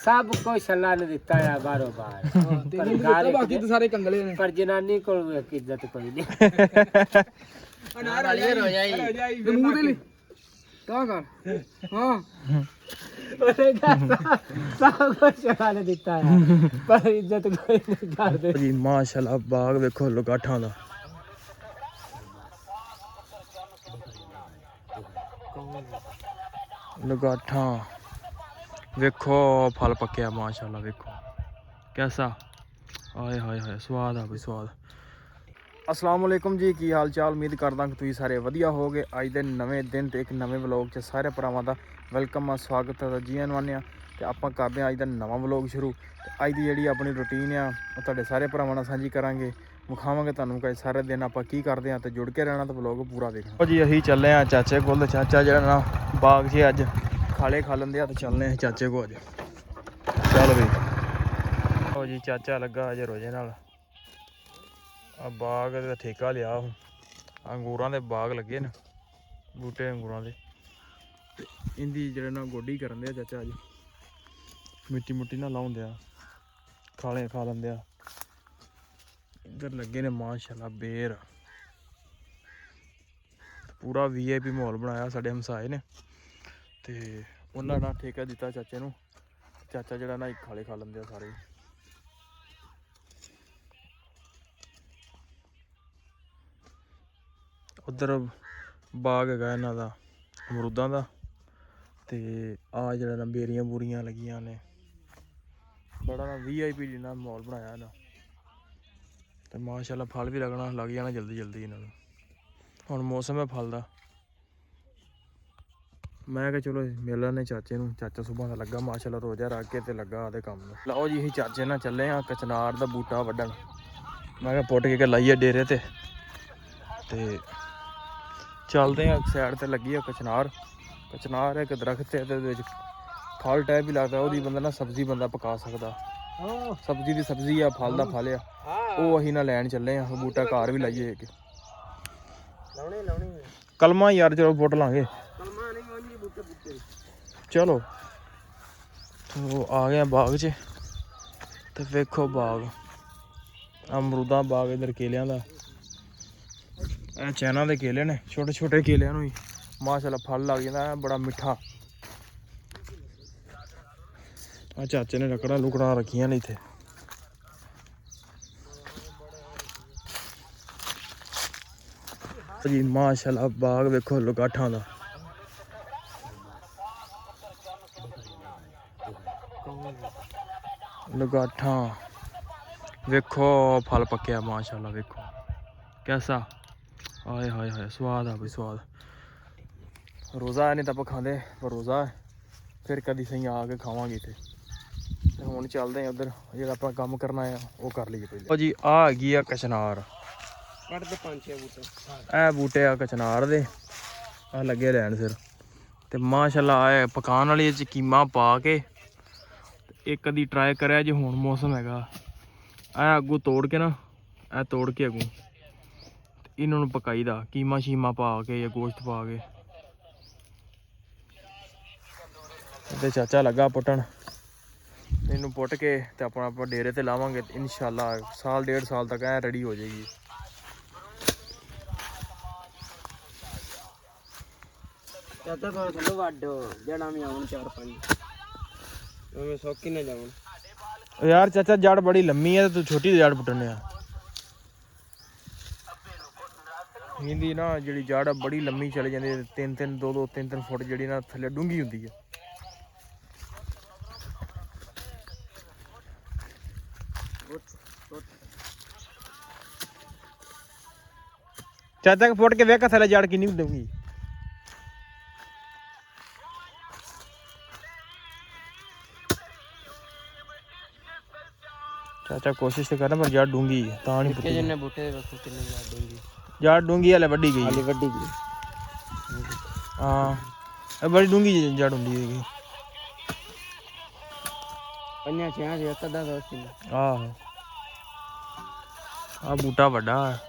सब कुछ अल्लाह ने दिता है बारो बार पर बाकी तो सारे कंगले ने पर जनानी को इज्जत कोई नहीं अनार वाली हो जाई मुंह दे क्या कर हां सब कुछ अल्लाह ने दिता है पर इज्जत कोई नहीं करदे जी माशाल्लाह बाग देखो लगाठां दा लगाठां वेखो फल पक्या माशाल्लाह वेखो कैसा आए हाय हाय स्वाद आ भाई स्वाद अस्सलाम वालेकुम जी की हाल चाल उम्मीद करदा कि तुसीं सारे वधिया होगे अज दे नवें दिन ते एक नवें व्लॉग च सारे भरावां दा वेलकम आ स्वागत है जी आने ते आपां करदे अज दा नवां व्लॉग शुरू ते अज दी जिहड़ी अपनी रूटीन आ ओह तुहाडे सारे भरावां नाल सांझी करांगे विखावांगे तुहानूं कि सारे दिन आपां की करदे आ ते जुड़ के रहना ते व्लॉग पूरा देखना जी असीं चले आ चाचे कोल चाचा जिहड़ा ना बाग 'च अज खाले खा लैंदे आ ते चलने आ चाचे को अज चल भी ओ जी चाचा लगा अज रोजे नाल आ बाग दा ठेका लिया अंगूरां दे बाग लगे न बूटे अंगूरां दे ते इंदी जेह्ड़े ना गोड्डी करन दे चाचा अज मिट्टी मुट्टी ना लाउंदे आ खाले खा लैंदे आ इधर लगे ने माशाल्लाह बेर पूरा VIP माहौल बनाया साढ़े हमसाए ने ते उन्हां ना ठेका दिता चाचे नूं चाचा जेह्ड़ा ना खाले खा लैंदे आ सारे उधर बाग है इन्हां दा अमरूदां दा ते आ जेह्ड़ा ना बेरियां बूरियां लगियां ने बड़ा ना VIP जिन्ना माहौल बनाया इन्हां ते माशाल्लाह फल भी लगना लग जाना जल्दी जल्दी इन्हां नूं हुण मौसम है फल दा मैं कहा चलो मिल लैने चाचे नूं चाचा सुबह दा लगा माशाल्लाह रोजा रख के ते लगा आदे कम्म नूं लाओ जी असीं चाचे नाल चले आ कचनार दा बूटा वड्डण मैं कहा पुट के लाइए डेरे ते चलते हैं सैड ते लगी है कचनार एक दरख्त है फल टाइप भी लगता है बंदा ना सब्जी बंदा पका सकता सब्जी दी सब्जी आ फल दा फल आ वो असीं ना लैन चले हैं बूटा घर भी लाइए एक कलमा यार चलो बुट लांगे चलो तो आ गए बाग च ते वेखो बाग अमरूदा बाग इधर केलियां दा चैना दे केले ने छोटे छोटे केलियां नूं माशाल्लाह फल लग जांदा बड़ा मिठा आ चाचे ने लकड़ा लुकड़ा रखियां ने इत्थे जी माशाल्लाह बाग वेखो लगाठां दा लगाठां वेखो फल पक्या माशाल्लाह वेखो कैसा आए हाय हाय स्वाद आ भाई स्वाद रोज़ा है नहीं तो आप खाते पर रोज़ा है फिर कभी सही आके खावांगे इत्थे ते हुण चलदे हैं उधर जेह्ड़ा अपना कम्म करना है वो कर लीए पहले जी आ हैगी आ कचनार ਕੱਟ ਦੇ 5-6 ਬੂਟੇ ए बूटे आ कचनार दे आ लगे लैन सिर ते माशाल्लाह आए पकान वाली च कीमा पा के एक कदी ट्राई करेआ जे हुण मौसम हैगा ए अग्गों तोड़ के ना ए तोड़ के अग्गों इन्हां नूं पकाई दा कीमा शीमा पा के या गोश्त पा के ते चाचा लगा पुट्टन इनू पुट के ते अपना आप डेरे ते लावांगे इंशाल्लाह साल डेढ़ साल तक ऐ रेडी हो जाएगी ਚਾਚਾ ਤੋਂ ਥੱਲੋਂ ਵੱਡ ਜੜਾਂ ਵੀ ਆਉਣ 4-5 ਐਵੇਂ ਸੌਕੀ ਨਾ ਜਾਵਣ यार चाचा जड़ बड़ी लम्मी है तो तू छोटी जड़ पुट्टने हिंदी ना जी जड़ बड़ी लम्मी चली जाती है 3-3 फुट जी ना थले डूंगी होंगी है चाचा फुट के वेख थले जड़ किन्नी डूंगी चाचा कोशिश तो करना पर जड़ डूंगी ता नहीं पुट्टी ਜਿੰਨੇ ਬੂਟੇ ਵੇਖੋ ਕਿੰਨੇ ਵੱਡ ਹੋਣਗੇ जड़ डूंगी हले वड्डी गई ਹਾਲੇ ਵੱਡੀ ਗਈ हाँ बड़ी डूंगी जड़ होंगी ਪੰਜਾਂ ਛਿਆਂ ਦੇ ਇੱਕ ਅੱਧਾ ਦੋਸਤ ਸੀ आहो आ बूटा वड्डा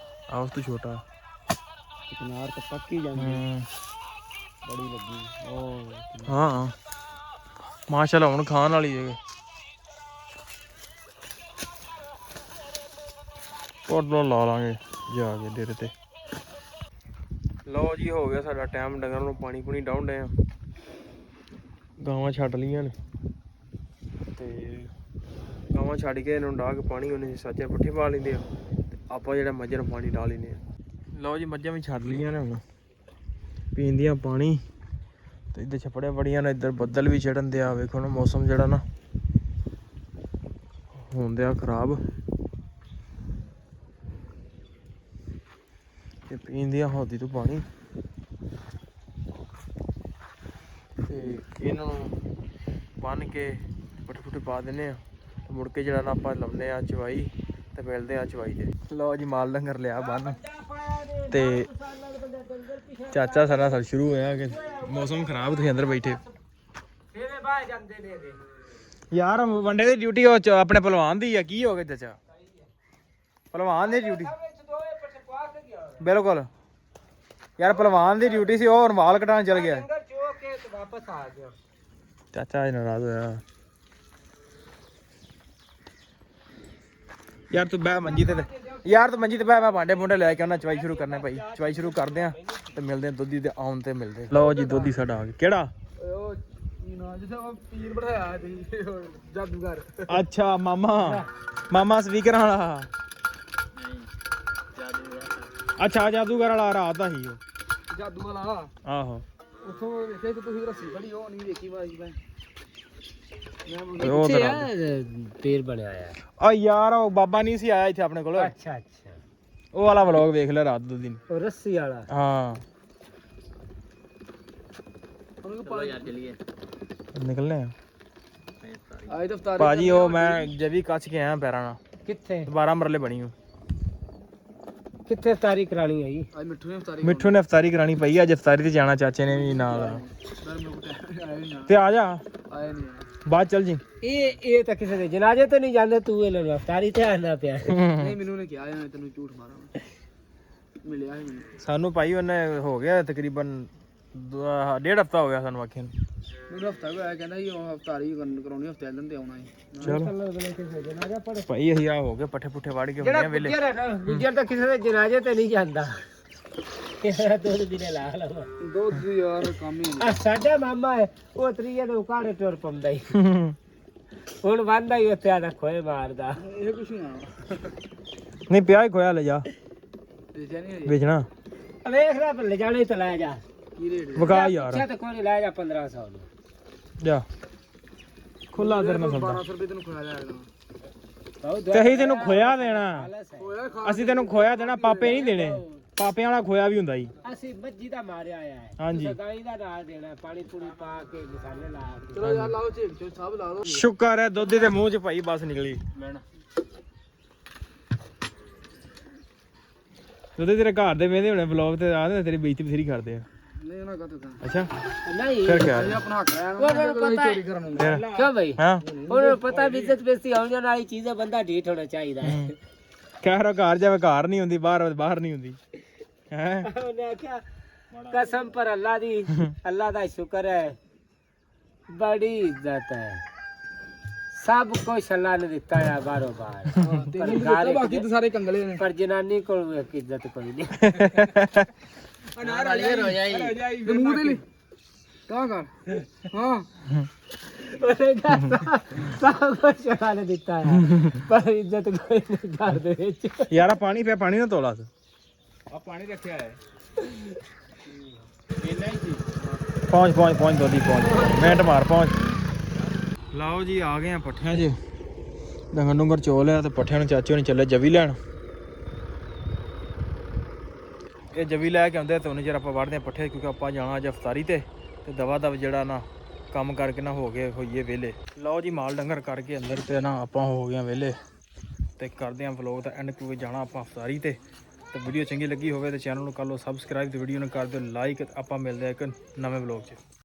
आ उस तो छोटा ਕਿਨਾਰ ਤੇ ਪੱਕੀ ਜਾਂਦੀ बड़ी लगी ओ हाँ माशाल्लाह हुण खान वाली है ਕੋਲੋਂ ਲਾ ਲਾਂਗੇ ਜਾ ਕੇ ਡੇਰੇ ਤੇ। ਲਓ ਜੀ ਹੋ ਗਿਆ ਸਾਡਾ ਟਾਈਮ, ਡੰਗਰਾਂ ਨੂੰ ਪਾਣੀ ਪੂਣੀ ਡਾਉਂਦੇ ਆ। ਗਾਵਾਂ ਛੱਡ ਲਈਆਂ ਨੇ ਤੇ ਗਾਵਾਂ ਛੱਡ ਕੇ ਇਹਨਾਂ ਨੂੰ ਡਾਹ ਕੇ ਪਾਣੀ ਉਹਨੇ ਸੱਚੇ ਪੱਠੇ ਪਾ ਲੈਂਦੇ ਆ ਤੇ ਆਪਾਂ ਜਿਹੜਾ ਮੱਝਾਂ ਨੂੰ ਪਾਣੀ ਡਾਹ ਲੈਂਦੇ ਆ। ਲਓ ਜੀ ਮੱਝਾਂ ਵੀ ਛੱਡ ਲਈਆਂ ਨੇ ਹੁਣ ਪੀਂਦੀਆਂ ਪਾਣੀ ਤੇ ਇੱਧਰ ਛਪੜਿਆ ਬੜੀਆਂ ਨੇ। ਇੱਧਰ ਬੱਦਲ ਵੀ ਚੜਨ ਦਿਆ, ਵੇਖੋ ਨਾ ਮੌਸਮ ਜਿਹੜਾ ਨਾ ਹੁੰਦੇ ਆ ਖਰਾਬ ਤੇ ਪੀਂਦੀਆਂ ਹੋਦੀ ਤੋਂ ਪਾਣੀ ਤੇ ਇਹਨਾਂ ਨੂੰ ਬੰਨ ਕੇ ਪੱਠੇ ਪੁੱਠੇ ਪਾ ਦਿੰਦੇ ਆ ਤੇ ਮੁੜ ਕੇ ਜਿਹੜਾ ਨਾ ਆਪਾਂ ਲਾਉਂਦੇ ਆ ਚਵਾਈ ਤੇ ਮਿਲਦੇ ਆ ਚਵਾਈ ਤੇ। ਲਓ ਜੀ ਮਾਲ ਡੰਗਰ ਲਿਆ ਬੰਨ ਤੇ ਚਾਚਾ ਸਾਡਾ ਸਰ ਸ਼ੁਰੂ ਹੋਇਆ ਕਿ ਮੌਸਮ ਖਰਾਬ, ਤੁਸੀਂ ਅੰਦਰ ਬੈਠੇ ਯਾਰ। ਵੰਡੇ ਦੀ ਡਿਊਟੀ ਉਹ ਆਪਣੇ ਪਹਿਲਵਾਨ ਦੀ ਆ, ਕੀ ਹੋ ਗਿਆ ਚਾਚਾ? ਪਹਿਲਵਾਨ ਦੀ ਡਿਊਟੀ ਬਿਲਕੁਲ ਯਾਰ, ਪਹਿਲਵਾਨ ਦੀ ਡਿਊਟੀ ਸੀ, ਉਹ ਹੁਣ ਵਾਲ ਕਟਾਉਣ ਚਲ ਗਿਆ। ਚਾਚਾ ਨਾਰਾਜ਼ ਹੋਇਆ। ਯਾਰ ਤੂੰ ਬਹਿ ਮੰਜੀ ਤੇ ਯਾਰ, ਤੂੰ ਮੰਜੀ ਤੇ ਬਹਿ, ਮੈਂ ਭਾਂਡੇ ਭੁੰਡੇ ਲੈ ਕੇ ਆਉਣਾ, ਚਵਾਈ ਸ਼ੁਰੂ ਕਰਨਾ ਭਾਈ। ਚਵਾਈ ਸ਼ੁਰੂ ਕਰਦੇ ਆ ਤੇ ਮਿਲਦੇ ਆ ਦੁੱਧੀ ਦੇ ਆਉਣ ਤੇ ਮਿਲਦੇ। ਲਓ ਜੀ ਦੁੱਧੀ ਸਾਡਾ ਆ ਗਿਆ। ਕਿਹੜਾ? ਪੀਰ ਬਿਠਾਇਆ ਜਾਦੂਗਰ। ਅੱਛਾ ਮਾਮਾ ਸਪੀਕਰ ਵਾਲਾ। ਅੱਛਾ ਜਾਦੂਗਰ ਵਾਲਾ ਰਾਤ ਦਾ ਸੀ ਉਹ। ਜਾਦੂ ਵਾਲਾ ਆਹੋ। ਉਥੋਂ ਵੇਖਿਆ ਤੇ ਤੁਸੀਂ ਰੱਸੀ ਫੜੀ, ਉਹ ਨਹੀਂ ਵੇਖੀ ਬਾਜੀ ਮੈਂ। ਉਹ ਪੀਰ ਬਣਿਆ ਆ ਯਾਰ, ਉਹ ਬਾਬਾ ਨਹੀਂ ਸੀ ਆਇਆ ਇੱਥੇ ਆਪਣੇ ਕੋਲ। ਅੱਛਾ ਅੱਛਾ, ਉਹ ਵਾਲਾ ਵਲੌਗ ਵੇਖ ਲੈ ਰਾਤ ਦੋ ਦਿਨ। ਉਹ ਰੱਸੀ ਵਾਲਾ। ਹਾਂ ਨਿਕਲਨੇ ਆ ਅੱਜ ਦਫਤਾਰ ਭਾਜੀ। ਉਹ ਮੈਂ ਜਵੀ ਕੱਚ ਕੇ ਆਇਆ ਪੈਰਾਂ ਨਾਲ। ਕਿੱਥੇ? 12 ਮਰਲੇ ਬਣੀ ਉਹ। ਕਿੱਥੇ ਇਫਤਾਰੀ ਕਰਾਣੀ ਹੈ ਜੀ? ਅੱਜ ਮਿੱਠੂ ਨੇ ਇਫਤਾਰੀ ਕਰਾਣੀ ਪਈ। ਅੱਜ ਇਫਤਾਰੀ ਤੇ ਜਾਣਾ, ਚਾਚੇ ਨੇ ਵੀ ਨਾਲ। ਤੇ ਆ ਜਾ ਬਾਅਦ ਚੱਲ ਜੀ। ਇਹ ਤਾਂ ਕਿਸੇ ਦੇ ਜਨਾਜ਼ੇ ਤੇ ਨਹੀਂ ਜਾਂਦੇ, ਤੂੰ ਇਹਨਾਂ ਨੂੰ ਇਫਤਾਰੀ ਤੇ ਆਣਾ ਪਿਆ। ਨਹੀਂ ਮੈਨੂੰ ਨੇ ਕਿਹਾ ਮੈਂ ਤੈਨੂੰ ਝੂਠ ਮਾਰਾਂ, ਮਿਲਿਆ ਸੀ ਮੈਨੂੰ। ਸਾਨੂੰ ਭਾਈ ਉਹਨੇ ਹੋ ਗਿਆ ਤਕਰੀਬਨ 1.5 ਹਫ਼ਤਾ ਹੋ ਗਿਆ ਸਾਨੂੰ ਆਖੇ ਨੂੰ। ਮੈਨੂੰ ਹਫਤਾ ਹੋਇਆ, ਕਹਿੰਦਾ ਸੀ ਉਹ ਇਫਤਾਰੀ ਕਰਾਉਣੀ, ਹਫਤੇ ਦਿਨ ਤੇ ਆਉਣਾ ਹੈ। ਚਲੋ ਭਾਈ ਅਸੀਂ ਆ ਹੋ ਗਏ ਪੱਠੇ ਪੁੱਠੇ ਵੜ ਕੇ ਹੁੰਦੇ ਆ ਵੇਲੇ। ਗੁੱਜਰ ਤਾਂ ਕਿਸੇ ਦੇ ਜਨਾਜ਼ੇ ਤੇ ਨਹੀਂ ਜਾਂਦਾ। ਦੋ ਦਿਨੇ ਲਾ ਲਵਾਂ ਦੁੱਧ ਯਾਰ ਕੰਮ ਹੀ ਸਾਡਾ ਮਾਮਾ ਹੈ, ਉਹ ਤਰੀਏ ਦੇ ਉਕਾੜੇ ਟੁਰ ਪੰਦਾ ਹੀ। ਹੁਣ ਬੰਦਾ ਹੀ ਉੱਥੇ ਆਦਾ ਖੋਏ ਮਾਰਦਾ। ਇਹ ਕੁਛ ਨਾ ਨਹੀਂ ਪਿਆ ਹੀ ਖੋਇਆ ਲੈ ਜਾ ਵੇਚਣਾ। ਵੇਖ ਲੈ ਲੈ ਜਾਣੇ ਤੇ ਲੈ ਜਾ। ਕੀ ਰੇਟ ਵਗਾ ਯਾਰ ਅੱਛਾ ਤੇ ਕੋਈ ਲੈ ਜਾ 1500 ਨੂੰ ਜਾ ਖੁੱਲਾ ਤੇਰੇ ਨਾਲ ਸੌਦਾ। 1200 ਰੁਪਏ ਤੈਨੂੰ ਖਵਾ ਲਿਆ। ਤੇ ਅਸੀਂ ਤੈਨੂੰ ਖੋਇਆ ਦੇਣਾ, ਅਸੀਂ ਤੈਨੂੰ ਖੋਇਆ ਦੇਣਾ, ਪਾਪੇ ਨਹੀਂ ਦੇਣੇ। ਪਾਪਿਆਂ ਵਾਲਾ ਖੋਇਆ ਵੀ ਹੁੰਦਾ ਜੀ। ਅਸੀਂ ਮੱਝੀ ਦਾ ਮਾਰਿਆ ਆਇਆ ਹੈ। ਹਾਂਜੀ ਗਾਈ ਦਾ ਨਾਲ ਦੇਣਾ, ਪਾਣੀ ਪੂਰੀ ਪਾ ਕੇ ਮਸਾਲੇ ਲਾ ਕੇ। ਚਲੋ ਯਾਰ ਲਾਓ ਝੇਕ ਚੋ ਸਭ ਲਾ ਲਓ। ਸ਼ੁਕਰ ਹੈ ਦੁੱਧ ਦੇ ਮੂੰਹ ਚ ਭਾਈ ਬਸ ਨਿਕਲੀ। ਦੁੱਧ ਤੇਰੇ ਘਰ ਦੇ ਵੇਂਦੇ ਹੋਣੇ ਵਲੌਗ ਤੇ ਆਦੇ ਤੇਰੀ ਬੇਇੱਜ਼ਤੀ ਬਥੇਰੀ ਕਰਦੇ ਆ। ਨਹੀਂ ਉਹਨਾਂ ਕਾ ਤਾਂ ਅੱਛਾ ਨਹੀਂ ਫਿਰ ਕਿਆ ਇਹ ਆਪਣਾ ਹੱਕ ਹੈ ਉਹਨਾਂ ਨੂੰ ਪਤਾ ਚੋਰੀ ਕਰਨ ਨੂੰ। ਕਿਉਂ ਭਾਈ? ਹਾਂ ਉਹਨਾਂ ਨੂੰ ਪਤਾ ਵੀ ਇੱਜ਼ਤ ਬੇਇੱਜ਼ਤੀ ਹੋਣ ਵਾਲੀ ਚੀਜ਼ ਹੈ, ਬੰਦਾ ਢੀਠ ਹੋਣਾ ਚਾਹੀਦਾ ਹੈ। ਕਹਿ ਰਹਾ ਘਰ ਜਾਵੇ, ਘਰ ਨਹੀਂ ਹੁੰਦੀ, ਬਾਹਰ ਨਹੀਂ ਹੁੰਦੀ ਹੈ। ਉਹਨੇ ਆਖਿਆ ਕਸਮ ਪਰ ਅੱਲਾ ਦੀ, ਅੱਲਾ ਦਾ ਸ਼ੁਕਰ ਹੈ, ਬੜੀ ਇੱਜ਼ਤ ਹੈ, ਸਭ ਕੁਛ ਅੱਲਾ ਨੇ ਦਿੱਤਾ ਹੈ ਬਾਰੋ ਬਾਰ। ਤੈਨੂੰ ਦਿੱਤਾ, ਬਾਕੀ ਤਾਂ ਸਾਰੇ ਕੰਗਲੇ ਨੇ। ਪਰ ਜਨਾਨੀ ਕੋਲ ਇੱਜ਼ਤ ਕੋਈ ਨਹੀਂ। ਅਨਾਰ ਵਾਲੀ ਰੋ ਜਾਈ ਮੂੰਹ ਤੇ ਲਈ ਕਾ ਕਰ। ਹਾਂ ਉਹਨੇ ਕਹਾ ਸਭ ਕੁਛ ਅੱਲਾ ਨੇ ਦਿੱਤਾ ਹੈ, ਪਰ ਇੱਜ਼ਤ ਕੋਈ ਨਹੀਂ ਘਰ ਦੇ ਵਿੱਚ। ਯਾਰ ਪਾਣੀ ਪਿਆ, ਪਾਣੀ ਨਾ ਤੋਲਾ ਆ ਪਾਣੀ ਰੱਖਿਆ ਹੈ। ਪਹੁੰਚ ਦੋਦੀ ਪਹੁੰਚ, ਮਿੰਟ ਮਾਰ ਪਹੁੰਚ। ਲਓ ਜੀ ਆ ਗਏ ਆ ਪੱਠਿਆਂ 'ਚ, ਡੰਗਰ ਡੁੰਗਰ ਚੋ ਲਿਆ ਤੇ ਪੱਠਿਆਂ ਨੂੰ ਚਾਚੇ ਨੇ ਚੱਲੇ ਜਵੀ ਲੈਣ। ਇਹ ਜਵੀ ਲੈ ਕੇ ਆਉਂਦੇ ਤੇ ਉਹਨੇ ਜਰ ਆਪਾਂ ਵੜਦੇ ਆ ਪੱਠੇ, ਕਿਉਂਕਿ ਆਪਾਂ ਜਾਣਾ ਅੱਜ ਅਫਤਾਰੀ ਤੇ ਦਵਾ ਦਵ ਜਿਹੜਾ ਨਾ ਕੰਮ ਕਰਕੇ ਨਾ ਹੋਈਏ ਵਿਹਲੇ। ਲਓ ਜੀ ਮਾਲ ਡੰਗਰ ਕਰਕੇ ਅੰਦਰ ਤੇ ਨਾ ਆਪਾਂ ਹੋ ਗਏ ਵਿਹਲੇ ਤੇ ਕਰਦੇ ਆ ਵਲੋਗ ਦਾ ਐਂਡ, ਕਿਉਂਕਿ ਜਾਣਾ ਆਪਾਂ ਅਫਤਾਰੀ ਤੇ ਵੀਡੀਓ ਚੰਗੀ ਲੱਗੀ ਹੋਵੇ ਤੇ ਚੈਨਲ ਨੂੰ ਕਰ ਲਓ ਸਬਸਕ੍ਰਾਈਬ ਤੇ ਵੀਡੀਓ ਨੂੰ ਕਰ ਦਿਓ ਲਾਈਕ। ਆਪਾਂ ਮਿਲਦੇ ਆ ਇੱਕ ਨਵੇਂ ਵਲੋਗ 'ਚ।